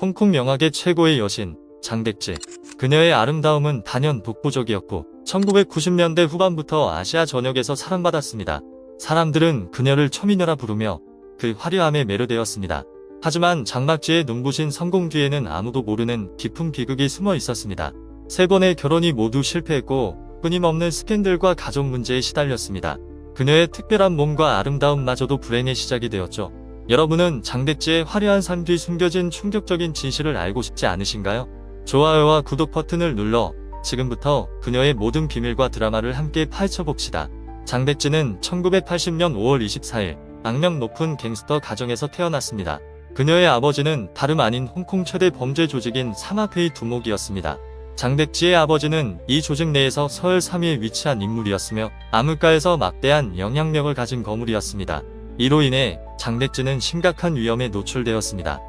홍콩 영화계 최고의 여신 장백지. 그녀의 아름다움은 단연 독보적이었고 1990년대 후반부터 아시아 전역에서 사랑받았습니다. 사람들은 그녀를 초미녀라 부르며 그 화려함에 매료되었습니다. 하지만 장박지의 눈부신 성공 뒤에는 아무도 모르는 깊은 비극이 숨어 있었습니다. 3번의 결혼이 모두 실패했고 끊임없는 스캔들과 가족 문제에 시달렸습니다. 그녀의 특별한 몸과 아름다움마저도 불행의 시작이 되었죠. 여러분은 장백지의 화려한 삶 뒤 숨겨진 충격적인 진실을 알고 싶지 않으신가요? 좋아요와 구독 버튼을 눌러 지금부터 그녀의 모든 비밀과 드라마를 함께 파헤쳐봅시다. 장백지는 1980년 5월 24일 악명 높은 갱스터 가정에서 태어났습니다. 그녀의 아버지는 다름 아닌 홍콩 최대 범죄 조직인 사마페이 두목이었습니다. 장백지의 아버지는 이 조직 내에서 서열 3위에 위치한 인물이었으며 암흑가에서 막대한 영향력을 가진 거물이었습니다. 이로 인해 장백지는 심각한 위험에 노출되었습니다.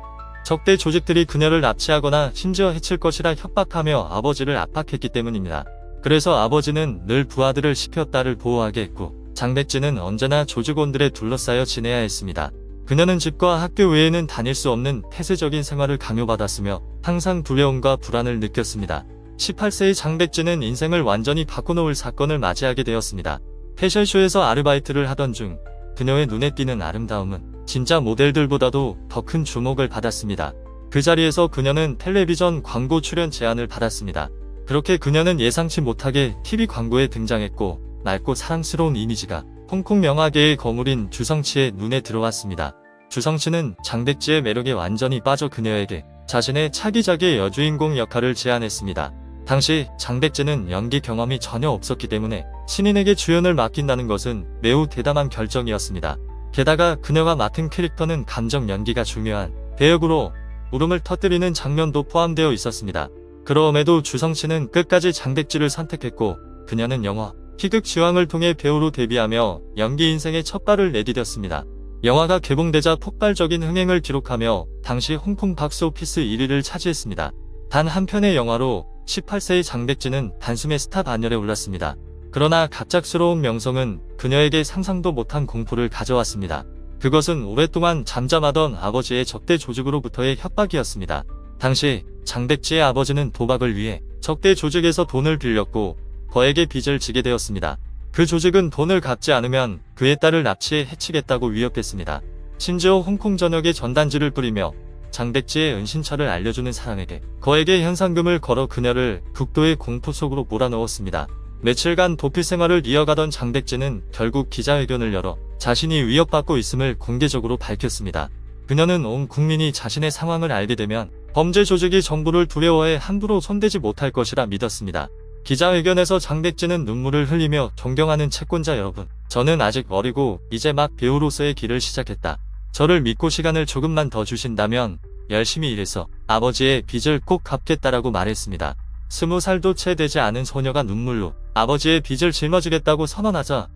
적대 조직들이 그녀를 납치하거나 심지어 해칠 것이라 협박하며 아버지를 압박했기 때문입니다. 그래서 아버지는 늘 부하들을 시켜 딸을 보호하게 했고 장백지는 언제나 조직원들에 둘러싸여 지내야 했습니다. 그녀는 집과 학교 외에는 다닐 수 없는 폐쇄적인 생활을 강요받았으며 항상 두려움과 불안을 느꼈습니다. 18세의 장백지는 인생을 완전히 바꿔놓을 사건을 맞이하게 되었습니다. 패션쇼에서 아르바이트를 하던 중 그녀의 눈에 띄는 아름다움은 진짜 모델들보다도 더 큰 주목을 받았습니다. 그 자리에서 그녀는 텔레비전 광고 출연 제안을 받았습니다. 그렇게 그녀는 예상치 못하게 TV 광고에 등장했고 맑고 사랑스러운 이미지가 홍콩 영화계의 거물인 주성치의 눈에 들어왔습니다. 주성치는 장백지의 매력에 완전히 빠져 그녀에게 자신의 차기작의 여주인공 역할을 제안했습니다. 당시 장백지는 연기 경험이 전혀 없었기 때문에 신인에게 주연을 맡긴다는 것은 매우 대담한 결정이었습니다. 게다가 그녀가 맡은 캐릭터는 감정 연기가 중요한 배역으로 울음을 터뜨리는 장면도 포함되어 있었습니다. 그럼에도 주성치는 끝까지 장백지를 선택했고 그녀는 영화 희극 지왕을 통해 배우로 데뷔하며 연기 인생의 첫 발을 내디뎠습니다. 영화가 개봉되자 폭발적인 흥행을 기록하며 당시 홍콩 박스오피스 1위를 차지했습니다. 단 한 편의 영화로 18세의 장백지는 단숨에 스타 반열에 올랐습니다. 그러나 갑작스러운 명성은 그녀에게 상상도 못한 공포를 가져왔습니다. 그것은 오랫동안 잠잠하던 아버지의 적대 조직으로부터의 협박이었습니다. 당시 장백지의 아버지는 도박을 위해 적대 조직에서 돈을 빌렸고 거액의 빚을 지게 되었습니다. 그 조직은 돈을 갚지 않으면 그의 딸을 납치해 해치겠다고 위협했습니다. 심지어 홍콩 전역에 전단지를 뿌리며 장백지의 은신처를 알려주는 사람에게 거액의 현상금을 걸어 그녀를 극도의 공포 속으로 몰아넣었습니다. 며칠간 도피 생활을 이어가던 장백지는 결국 기자회견을 열어 자신이 위협받고 있음을 공개적으로 밝혔습니다. 그녀는 온 국민이 자신의 상황을 알게 되면 범죄 조직이 정부를 두려워해 함부로 손대지 못할 것이라 믿었습니다. 기자회견에서 장백지는 눈물을 흘리며 존경하는 채권자 여러분, 저는 아직 어리고 이제 막 배우로서의 길을 시작했다. 저를 믿고 시간을 조금만 더 주신다면 열심히 일해서 아버지의 빚을 꼭 갚겠다라고 말했습니다. 20살도 채 되지 않은 소녀가 눈물로 아버지의 빚을 짊어지겠다고 선언하자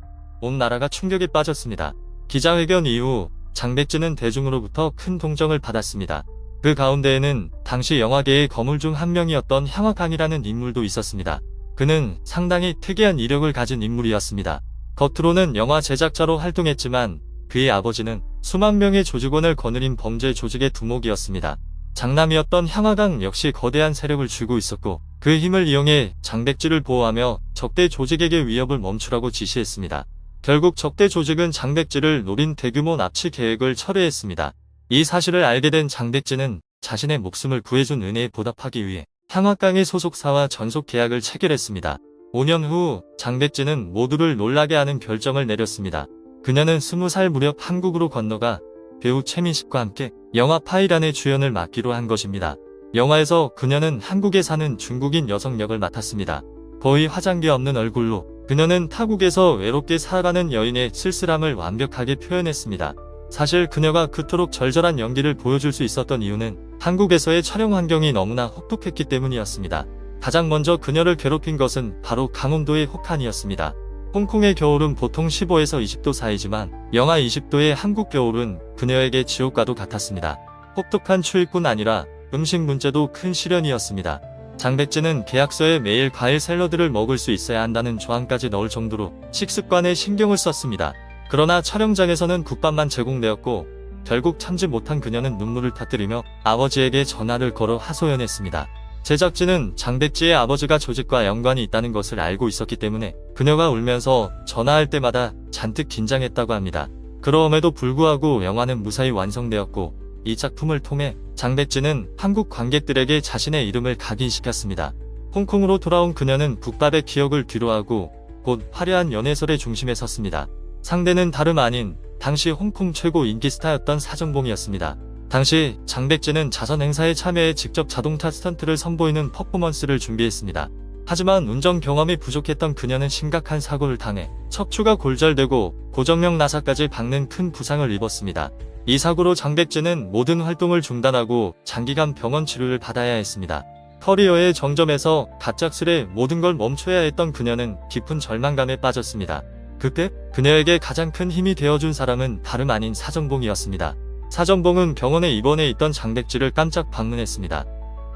온 나라가 충격에 빠졌습니다. 기자회견 이후 장백지는 대중으로부터 큰 동정을 받았습니다. 그 가운데에는 당시 영화계의 거물 중 한 명이었던 향화강이라는 인물도 있었습니다. 그는 상당히 특이한 이력을 가진 인물이었습니다. 겉으로는 영화 제작자로 활동했지만 그의 아버지는 수만 명의 조직원을 거느린 범죄 조직의 두목이었습니다. 장남이었던 향화강 역시 거대한 세력을 쥐고 있었고 그 힘을 이용해 장백지를 보호하며 적대 조직에게 위협을 멈추라고 지시했습니다. 결국 적대 조직은 장백지를 노린 대규모 납치 계획을 철회했습니다. 이 사실을 알게 된 장백지는 자신의 목숨을 구해준 은혜에 보답하기 위해 향화강의 소속사와 전속 계약을 체결했습니다. 5년 후 장백지는 모두를 놀라게 하는 결정을 내렸습니다. 그녀는 20살 무렵 한국으로 건너가 배우 최민식과 함께 영화 파이란의 주연을 맡기로 한 것입니다. 영화에서 그녀는 한국에 사는 중국인 여성 역을 맡았습니다. 거의 화장기 없는 얼굴로 그녀는 타국에서 외롭게 살아가는 여인의 쓸쓸함을 완벽하게 표현했습니다. 사실 그녀가 그토록 절절한 연기를 보여줄 수 있었던 이유는 한국에서의 촬영 환경이 너무나 혹독했기 때문이었습니다. 가장 먼저 그녀를 괴롭힌 것은 바로 강원도의 혹한이었습니다. 홍콩의 겨울은 보통 15에서 20도 사이지만 영하 20도의 한국 겨울은 그녀에게 지옥과도 같았습니다. 혹독한 추위뿐 아니라 음식 문제도 큰 시련이었습니다. 장백지는 계약서에 매일 과일 샐러드를 먹을 수 있어야 한다는 조항까지 넣을 정도로 식습관에 신경을 썼습니다. 그러나 촬영장에서는 국밥만 제공되었고 결국 참지 못한 그녀는 눈물을 터뜨리며 아버지에게 전화를 걸어 하소연했습니다. 제작진은 장백지의 아버지가 조직과 연관이 있다는 것을 알고 있었기 때문에 그녀가 울면서 전화할 때마다 잔뜩 긴장했다고 합니다. 그럼에도 불구하고 영화는 무사히 완성되었고 이 작품을 통해 장백지는 한국 관객들에게 자신의 이름을 각인시켰습니다. 홍콩으로 돌아온 그녀는 북밥의 기억을 뒤로하고 곧 화려한 연애설의 중심에 섰습니다. 상대는 다름 아닌 당시 홍콩 최고 인기 스타였던 사정봉이었습니다. 당시 장백지는 자선 행사에 참여해 직접 자동차 스턴트를 선보이는 퍼포먼스를 준비했습니다. 하지만 운전 경험이 부족했던 그녀는 심각한 사고를 당해 척추가 골절되고 고정형 나사까지 박는 큰 부상을 입었습니다. 이 사고로 장백지는 모든 활동을 중단하고 장기간 병원 치료를 받아야 했습니다. 커리어의 정점에서 갑작스레 모든 걸 멈춰야 했던 그녀는 깊은 절망감에 빠졌습니다. 그때 그녀에게 가장 큰 힘이 되어준 사람은 다름 아닌 사정봉이었습니다. 사정봉은 병원에 입원해 있던 장백지를 깜짝 방문했습니다.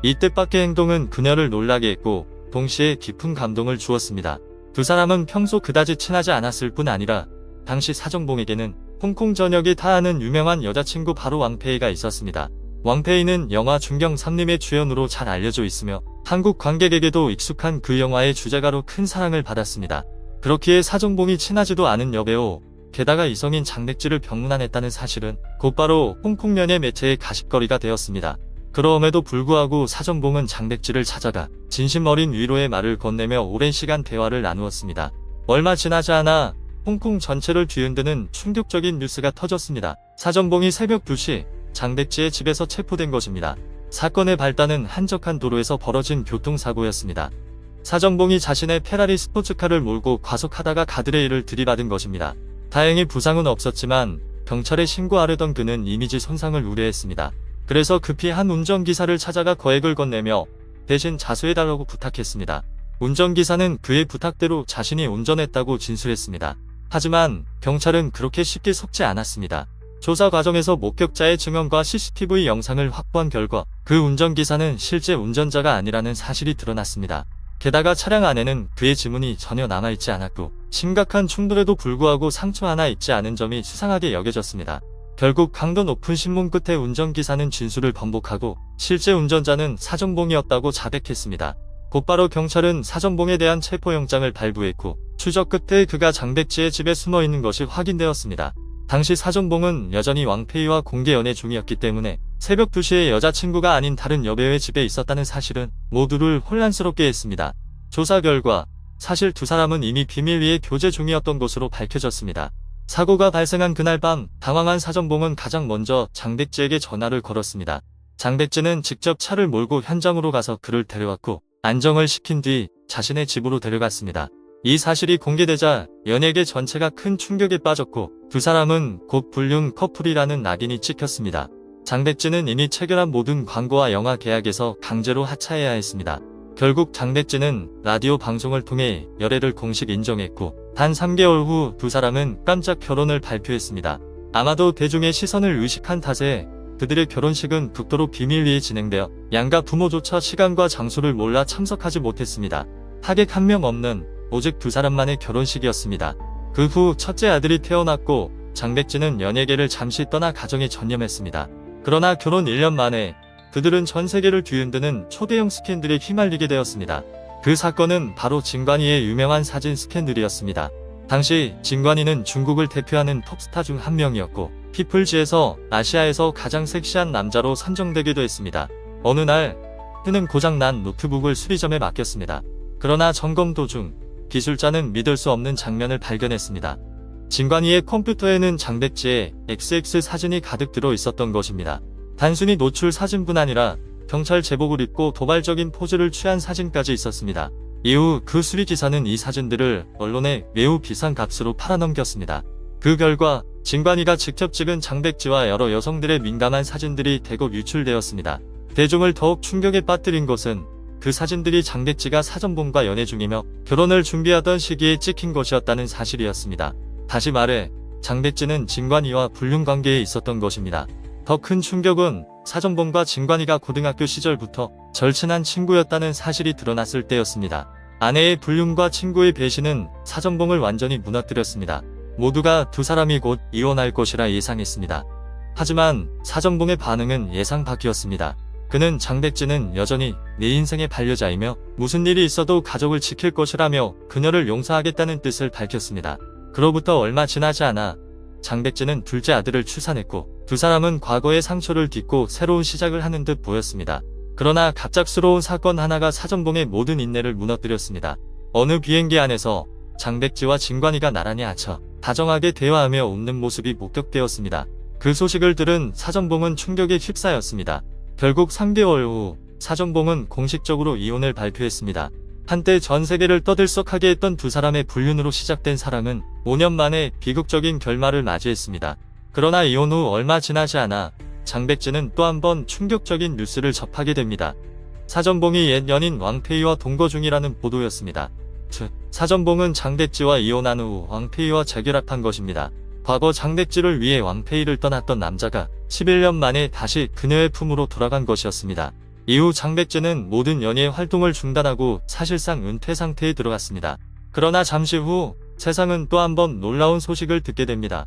이때밖의 행동은 그녀를 놀라게 했고 동시에 깊은 감동을 주었습니다. 두 사람은 평소 그다지 친하지 않았을 뿐 아니라 당시 사정봉에게는 홍콩 전역이 다 아는 유명한 여자친구 바로 왕페이가 있었습니다. 왕페이는 영화 중경 삼림의 주연으로 잘 알려져 있으며 한국 관객에게도 익숙한 그 영화의 주제가로 큰 사랑을 받았습니다. 그렇기에 사정봉이 친하지도 않은 여배우, 게다가 이성인 장백지를 병문안했다는 사실은 곧바로 홍콩 연예 매체의 가십거리가 되었습니다. 그럼에도 불구하고 사정봉은 장백지를 찾아가 진심 어린 위로의 말을 건네며 오랜 시간 대화를 나누었습니다. 얼마 지나지 않아 홍콩 전체를 뒤흔드는 충격적인 뉴스가 터졌습니다. 사정봉이 새벽 2시 장백지의 집에서 체포된 것입니다. 사건의 발단은 한적한 도로에서 벌어진 교통사고였습니다. 사정봉이 자신의 페라리 스포츠카를 몰고 과속하다가 가드레일을 들이받은 것입니다. 다행히 부상은 없었지만 경찰에 신고하려던 그는 이미지 손상을 우려했습니다. 그래서 급히 한 운전기사를 찾아가 거액을 건네며 대신 자수해달라고 부탁했습니다. 운전기사는 그의 부탁대로 자신이 운전했다고 진술했습니다. 하지만 경찰은 그렇게 쉽게 속지 않았습니다. 조사 과정에서 목격자의 증언과 CCTV 영상을 확보한 결과 그 운전기사는 실제 운전자가 아니라는 사실이 드러났습니다. 게다가 차량 안에는 그의 지문이 전혀 남아있지 않았고 심각한 충돌에도 불구하고 상처 하나 입지 않은 점이 수상하게 여겨졌습니다. 결국 강도 높은 신문 끝에 운전기사는 진술을 번복하고 실제 운전자는 사정봉이었다고 자백했습니다. 곧바로 경찰은 사정봉에 대한 체포영장을 발부했고 추적 끝에 그가 장백지의 집에 숨어있는 것이 확인되었습니다. 당시 사정봉은 여전히 왕페이와 공개 연애 중이었기 때문에 새벽 2시에 여자친구가 아닌 다른 여배우의 집에 있었다는 사실은 모두를 혼란스럽게 했습니다. 조사 결과 사실 두 사람은 이미 비밀리에 교제 중이었던 것으로 밝혀졌습니다. 사고가 발생한 그날 밤 당황한 사정봉은 가장 먼저 장백지에게 전화를 걸었습니다. 장백지는 직접 차를 몰고 현장으로 가서 그를 데려왔고 안정을 시킨 뒤 자신의 집으로 데려갔습니다. 이 사실이 공개되자 연예계 전체가 큰 충격에 빠졌고 두 사람은 곧 불륜 커플이라는 낙인이 찍혔습니다. 장백지는 이미 체결한 모든 광고와 영화 계약에서 강제로 하차해야 했습니다. 결국 장백지는 라디오 방송을 통해 열애를 공식 인정했고 단 3개월 후 두 사람은 깜짝 결혼을 발표했습니다. 아마도 대중의 시선을 의식한 탓에 그들의 결혼식은 극도로 비밀리에 진행되어 양가 부모조차 시간과 장소를 몰라 참석하지 못했습니다. 하객 한 명 없는 오직 두 사람만의 결혼식이었습니다. 그 후 첫째 아들이 태어났고 장백지는 연예계를 잠시 떠나 가정에 전념했습니다. 그러나 결혼 1년 만에 그들은 전 세계를 뒤흔드는 초대형 스캔들에 휘말리게 되었습니다. 그 사건은 바로 진관이의 유명한 사진 스캔들이었습니다. 당시 진관이는 중국을 대표하는 톱스타 중 한 명이었고 피플지에서 아시아에서 가장 섹시한 남자로 선정되기도 했습니다. 어느 날 그는 고장난 노트북을 수리점에 맡겼습니다. 그러나 점검 도중 기술자는 믿을 수 없는 장면을 발견했습니다. 진관이의 컴퓨터에는 장백지의 XX 사진이 가득 들어 있었던 것입니다. 단순히 노출 사진뿐 아니라 경찰 제복을 입고 도발적인 포즈를 취한 사진까지 있었습니다. 이후 그 수리기사는 이 사진들을 언론에 매우 비싼 값으로 팔아넘겼습니다. 그 결과 진관이가 직접 찍은 장백지와 여러 여성들의 민감한 사진들이 대거 유출되었습니다. 대중을 더욱 충격에 빠뜨린 것은 그 사진들이 장백지가 사정봉과 연애 중이며 결혼을 준비하던 시기에 찍힌 것이었다는 사실이었습니다. 다시 말해 장백지는 진관이와 불륜 관계에 있었던 것입니다. 더 큰 충격은 사정봉과 진관이가 고등학교 시절부터 절친한 친구였다는 사실이 드러났을 때였습니다. 아내의 불륜과 친구의 배신은 사정봉을 완전히 무너뜨렸습니다. 모두가 두 사람이 곧 이혼할 것이라 예상했습니다. 하지만 사정봉의 반응은 예상 밖이었습니다. 그는 장백지는 여전히 내 인생의 반려자이며 무슨 일이 있어도 가족을 지킬 것이라며 그녀를 용서하겠다는 뜻을 밝혔습니다. 그로부터 얼마 지나지 않아 장백지는 둘째 아들을 출산했고 두 사람은 과거의 상처를 딛고 새로운 시작을 하는 듯 보였습니다. 그러나 갑작스러운 사건 하나가 사정봉의 모든 인내를 무너뜨렸습니다. 어느 비행기 안에서 장백지와 진관이가 나란히 앉혀 다정하게 대화하며 웃는 모습이 목격되었습니다. 그 소식을 들은 사정봉은 충격에 휩싸였습니다. 결국 3개월 후 사정봉은 공식적으로 이혼을 발표했습니다. 한때 전 세계를 떠들썩하게 했던 두 사람의 불륜으로 시작된 사랑은 5년 만에 비극적인 결말을 맞이했습니다. 그러나 이혼 후 얼마 지나지 않아 장백지는 또 한 번 충격적인 뉴스를 접하게 됩니다. 사정봉이 옛 연인 왕페이와 동거 중이라는 보도였습니다. 즉, 사정봉은 장백지와 이혼한 후 왕페이와 재결합한 것입니다. 과거 장백지를 위해 왕페이를 떠났던 남자가 11년 만에 다시 그녀의 품으로 돌아간 것이었습니다. 이후 장백지는 모든 연예 활동을 중단하고 사실상 은퇴 상태에 들어갔습니다. 그러나 잠시 후 세상은 또 한 번 놀라운 소식을 듣게 됩니다.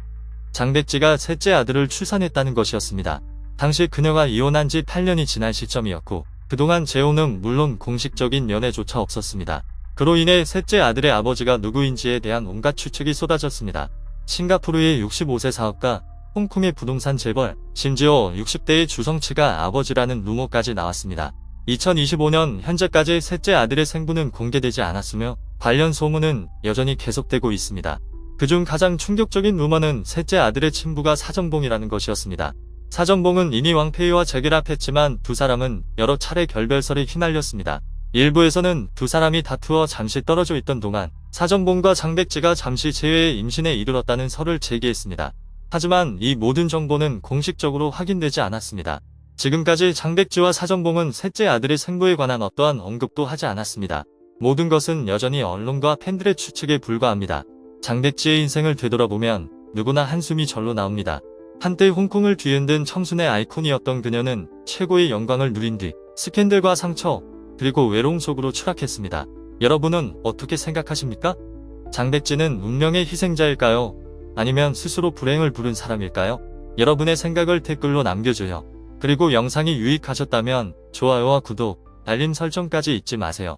장백지가 셋째 아들을 출산했다는 것이었습니다. 당시 그녀가 이혼한 지 8년이 지난 시점이었고 그동안 재혼은 물론 공식적인 연애조차 없었습니다. 그로 인해 셋째 아들의 아버지가 누구인지에 대한 온갖 추측이 쏟아졌습니다. 싱가포르의 65세 사업가, 홍콩의 부동산 재벌, 심지어 60대의 주성치가 아버지라는 루머까지 나왔습니다. 2025년 현재까지 셋째 아들의 생부는 공개되지 않았으며 관련 소문은 여전히 계속되고 있습니다. 그중 가장 충격적인 루머는 셋째 아들의 친부가 사정봉이라는 것이었습니다. 사정봉은 이미 왕페이와 재결합했지만 두 사람은 여러 차례 결별설에 휘말렸습니다. 일부에서는 두 사람이 다투어 잠시 떨어져 있던 동안 사정봉과 장백지가 잠시 재회의 임신에 이르렀다는 설을 제기했습니다. 하지만 이 모든 정보는 공식적으로 확인되지 않았습니다. 지금까지 장백지와 사정봉은 셋째 아들의 생부에 관한 어떠한 언급도 하지 않았습니다. 모든 것은 여전히 언론과 팬들의 추측에 불과합니다. 장백지의 인생을 되돌아보면 누구나 한숨이 절로 나옵니다. 한때 홍콩을 뒤흔든 청순의 아이콘이었던 그녀는 최고의 영광을 누린 뒤 스캔들과 상처, 그리고 외로움 속으로 추락했습니다. 여러분은 어떻게 생각하십니까? 장백지는 운명의 희생자일까요? 아니면 스스로 불행을 부른 사람일까요? 여러분의 생각을 댓글로 남겨줘요. 그리고 영상이 유익하셨다면 좋아요와 구독, 알림 설정까지 잊지 마세요.